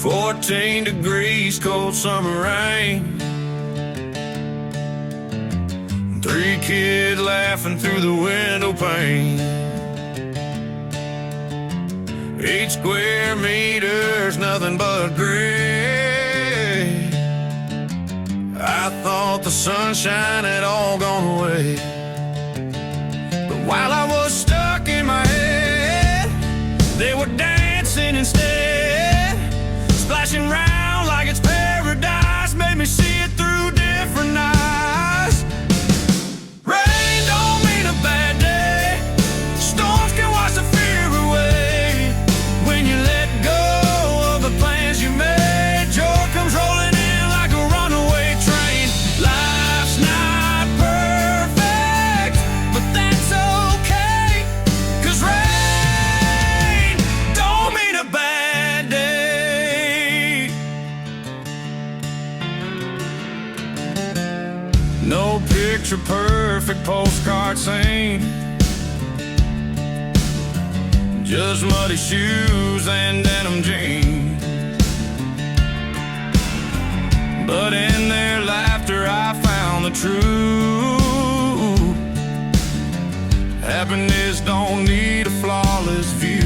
14 degrees, cold summer rain. 3 kids laughing through the window pane. 8 square meters, nothing but gray. I thought the sunshine had all gone away, but while I was stuck in my head, they were dancing instead, splashing round like it's paradise. Made me see it through different eyes. Rain don't mean a bad day. Storms can wash the fear away. When you let go of the plans you made, joy comes rolling in like a runaway train. Life's not perfect, but that's okay, 'cause rain don't mean a bad day. No picture perfect postcard scene, just muddy shoes and denim jeans. But in their laughter I found the truth. Happiness don't need a flawless view.